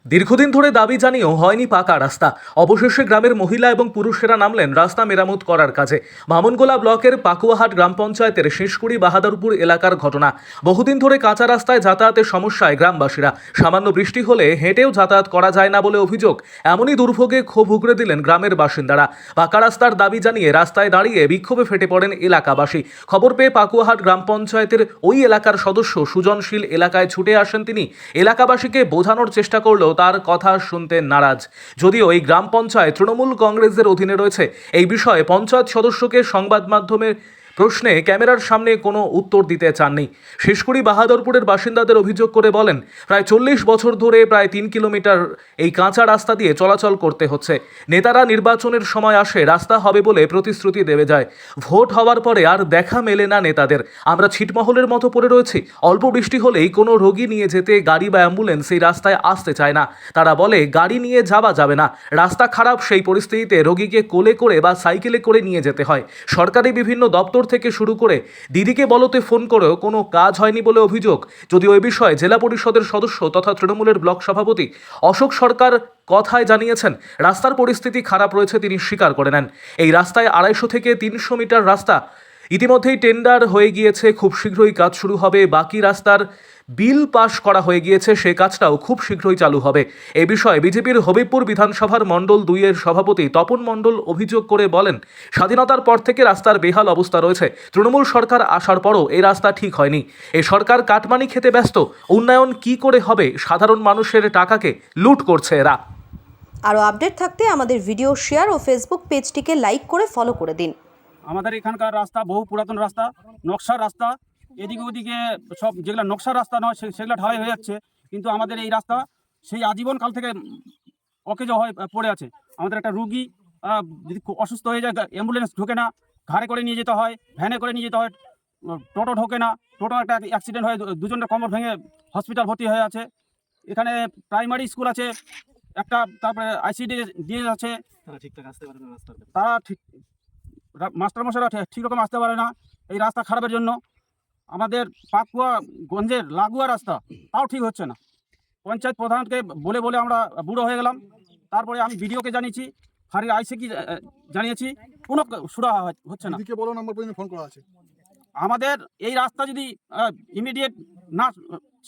দীর্ঘদিন ধরে দাবি জানিয়েও হয়নি পাকা রাস্তা। অবশেষে গ্রামের মহিলা এবং পুরুষেরা নামলেন রাস্তা মেরামত করার কাজে। বামনগোলা ব্লকের পাকুয়াহাট গ্রাম পঞ্চায়েতের শেষকুড়ি বাহাদুরপুর এলাকার ঘটনা। বহুদিন ধরে কাঁচা রাস্তায় যাতায়াতের সমস্যায় গ্রামবাসীরা। সামান্য বৃষ্টি হলে হেঁটেও যাতায়াত করা যায় না বলে অভিযোগ। এমনই দুর্ভোগে ক্ষোভ উগরে দিলেন গ্রামের বাসিন্দারা। পাকা রাস্তার দাবি জানিয়ে রাস্তায় দাঁড়িয়ে বিক্ষোভে ফেটে পড়েন এলাকাবাসী। খবর পেয়ে পাকুয়াহাট গ্রাম পঞ্চায়েতের ওই এলাকার সদস্য সুজনশীল এলাকায় ছুটে আসেন তিনি। এলাকাবাসীকে বোঝানোর চেষ্টা করলেও তার কথা শুনতে নারাজ। যদিও এই গ্রাম পঞ্চায়েত তৃণমূল কংগ্রেসের অধীনে রয়েছে, এই বিষয়ে পঞ্চায়েত সদস্যকে সংবাদ মাধ্যমের প্রশ্নে ক্যামেরার সামনে কোনো উত্তর দিতে চাননি। শেষকুড়ি বাহাদুরপুরের বাসিন্দাদের অভিযোগ করে বলেন, প্রায় 40 বছর ধরে প্রায় 3 কিলোমিটার এই কাঁচা রাস্তা দিয়ে চলাচল করতে হচ্ছে। নেতারা নির্বাচনের সময় আসে, রাস্তা হবে বলে প্রতিশ্রুতি দেবে যায়। ভোট হওয়ার পরে আর দেখা মেলে না নেতাদের। আমরা ছিটমহলের মতো পড়ে রয়েছি। অল্প বৃষ্টি হলেই কোনো রোগী নিয়ে যেতে গাড়ি বা অ্যাম্বুলেন্স এই রাস্তায় আসতে চায় না। তারা বলে গাড়ি নিয়ে যাওয়া যাবে না, রাস্তা খারাপ। সেই পরিস্থিতিতে রোগীকে কোলে করে বা সাইকেলে করে নিয়ে যেতে হয়। সরকারি বিভিন্ন দপ্তর থেকে শুরু করে দিদিকে বলতে ফোন করেও কোনো কাজ হয়নি বলে অভিযোগ। যদিও এই বিষয়ে জেলা পরিষদের সদস্য তথা তৃণমূলের ব্লক সভাপতি অশোক সরকার কথায় জানিয়েছেন, রাস্তার পরিস্থিতি খারাপ রয়েছে তিনি স্বীকার করে নেন। এই রাস্তায় 250 থেকে 300 মিটার রাস্তা ইতিমধ্যেই টেন্ডার হয়ে গিয়েছে, খুব শীঘ্রই কাজ শুরু হবে। বাকি রাস্তার বিল পাশ করা হয়ে গিয়েছে, সে কাজটাও খুব শীঘ্রই চালু হবে। এ বিষয়ে বিজেপির হবিবপুর বিধানসভার মণ্ডল 2 এর সভাপতি তপন মণ্ডল অভিযোগ করে বলেন, স্বাধীনতার পর থেকে রাস্তার বেহাল অবস্থা রয়েছে। তৃণমূল সরকার আসার পরও এই রাস্তা ঠিক হয়নি। এই সরকার কাটমানি খেতে ব্যস্ত। উন্নয়ন কি করে হবে? সাধারণ মানুষের টাকাকে লুট করছে এরা। আরও আপডেট থাকতে আমাদের ভিডিও শেয়ার ও ফেসবুক পেজটিকে লাইক করে ফলো করে দিন। আমাদের এখানকার রাস্তা বহু পুরাতন রাস্তা, নকশার রাস্তা। এদিকে ওদিকে সব যেগুলো নকশার রাস্তা নয় সেগুলো ঢালাই হয়ে যাচ্ছে, কিন্তু আমাদের এই রাস্তা সেই আজীবন কাল থেকে অকেজো হয়ে পড়ে আছে। আমাদের একটা রুগী যদি অসুস্থ হয়ে যায়, অ্যাম্বুলেন্স ঢোকে না, ঘাড়ে করে নিয়ে যেতে হয়, ভ্যানে করে নিয়ে যেতে হয়, টোটো ঢোকে না। টোটো একটা অ্যাক্সিডেন্ট হয়ে দুজনের কোমর ভেঙে হসপিটাল ভর্তি হয়ে আছে। এখানে প্রাইমারি স্কুল আছে একটা, তারপরে আইসিডি দিয়ে আছে, তারা ঠিক মাস্টারমশাইরা ঠিক রকম আসতে পারে না এই রাস্তা খারাপের জন্য। আমাদের পাকুয়াগঞ্জের লাগোয়া রাস্তা তাও ঠিক হচ্ছে না। পঞ্চায়েত প্রধানকে বলে বলে আমরা বুড়ো হয়ে গেলাম। তারপরে আমি বিডিওকে জানিয়েছি, ফাঁড়ির আইসিকে জানিয়েছি, কোনো সুরা হচ্ছে না। ফোন করা আছে। আমাদের এই রাস্তা যদি ইমিডিয়েট না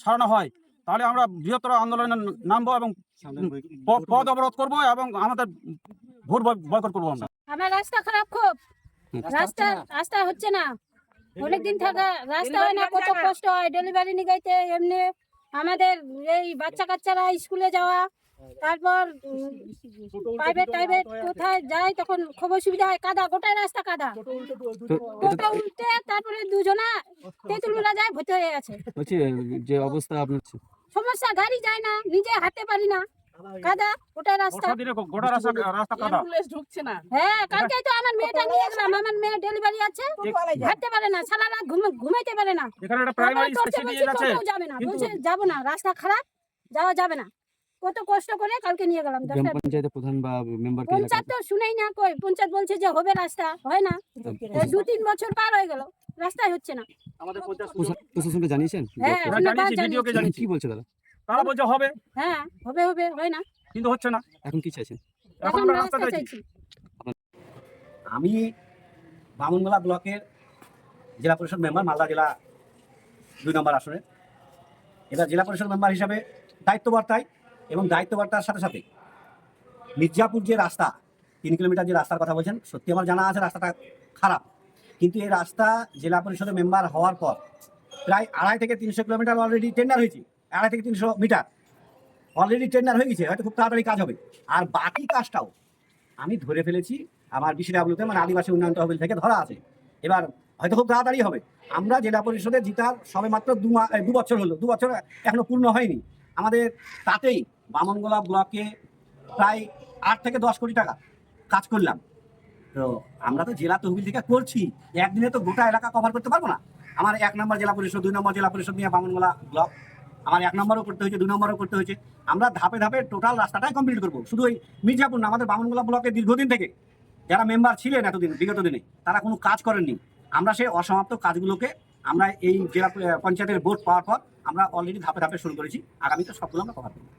সারানো হয় তাহলে আমরা বৃহত্তর আন্দোলনে নামবো এবং পথ অবরোধ করবো এবং আমাদের ভোট বয়কট করবো। আমার রাস্তা খারাপ, খুব রাস্তা হচ্ছে না। অনেকদিন থাকা রাস্তা হয় না, কত কষ্ট হয় ডেলিভারি নিগাইতে। এমনি আমাদের এই বাচ্চা কাচ্চারা স্কুলে যাওয়া, তারপর প্রাইভেট কোথায় যায় তখন খুব অসুবিধা হয়। কাদা, গোটাই রাস্তা কাদা, টোটো উল্টে তারপরে দুজনা তেঁতুলমুলা যায় ভর্তি হয়ে আছে। যে অবস্থা আপনার সমস্যা, গাড়ি যায় না, নিজে হাঁটতে পারি না, কাদা গোটা রাস্তা। ঢুকছে না। হ্যাঁ, কালকে তো আমার মেয়েটা নিয়ে গেলাম, আমার মেয়ে ডেলিভারি আছে, হাঁটতে পারে না, সারা রাত ঘুমাইতে পারে না। এখানে একটা প্রাইমারি স্পেশালিস্ট আছে, যাবে না, বলছে যাবো না, রাস্তা খারাপ, যাওয়া যাবে না। কত কষ্ট করে কালকে নিয়ে গেলাম। পঞ্চায়েতের প্রধান বা মেম্বার পঞ্চায়েত তো শুনেই না, কই পঞ্চায়েত বলছে যে হবে, রাস্তা হয় না। 2-3 বছর পার হয়ে গেল, রাস্তাই হচ্ছে না। আমাদের প্রশাসনকে জানিয়েছেন? হ্যাঁ, ভিডিওকে জানিয়েছি। কি বলছে তারা বলছে হবে। হ্যাঁ, হবে হয় না, কিন্তু হচ্ছে না। এখন কি চাইছেন? এখন রাস্তা চাইছি। আমি বামনগোলা ব্লকের জেলা পরিষদ মেম্বার, মালদা জেলা 2 নম্বর আসনে। এবার জেলা পরিষদ মেম্বার হিসাবে দায়িত্ববার্তায় এবং দায়িত্ববার্তার সাথে সাথে মির্জাপুর যে রাস্তা 3 কিলোমিটার যে রাস্তার কথা বলছেন, সত্যি আমার জানা আছে রাস্তাটা খারাপ, কিন্তু এই রাস্তা জেলা পরিষদের মেম্বার হওয়ার পর প্রায় 250 থেকে 300 কিলোমিটার অলরেডি টেন্ডার হয়েছে। 250 থেকে 300 মিটার অলরেডি টেন্ডার হয়ে গেছে, হয়তো খুব তাড়াতাড়ি কাজ হবে। আর বাকি কাজটাও আমি ধরে ফেলেছি আমার BCWতে, মানে আদিবাসী উন্নয়ন তহবিল থেকে ধরা আছে। এবার হয়তো খুব তাড়াতাড়ি হবে। আমরা জেলা পরিষদে জিতার সবে মাত্র 2 বছর হলো, 2 বছর এখনো পূর্ণ হয়নি আমাদের। তাতেই বামনগোলা ব্লকে প্রায় 8 থেকে 10 কোটি টাকা কাজ করলাম। তো আমরা তো জেলা তহবিল থেকে করছি, একদিনে তো গোটা এলাকা কভার করতে পারবো না। আমার 1 নম্বর জেলা পরিষদ, 2 নম্বর জেলা পরিষদ নিয়ে বামনগোলা ব্লক, আমার 1 নম্বরও করতে হয়েছে, 2 নম্বরও করতে হয়েছে। আমরা ধাপে ধাপে টোটাল রাস্তাটাই কমপ্লিট করবো। শুধু ওই মির্জাপুর না, আমাদের বামনগোলা ব্লকে দীর্ঘদিন থেকে যারা মেম্বার ছিলেন এতদিন, বিগত দিনে তারা কোনো কাজ করেননি। আমরা সেই অসমাপ্ত কাজগুলোকে আমরা এই জেলা পঞ্চায়েতের ভোট পাওয়ার পর আমরা অলরেডি ধাপে ধাপে শুরু করেছি। আগামীতে সবগুলো আমরা কভার করবো।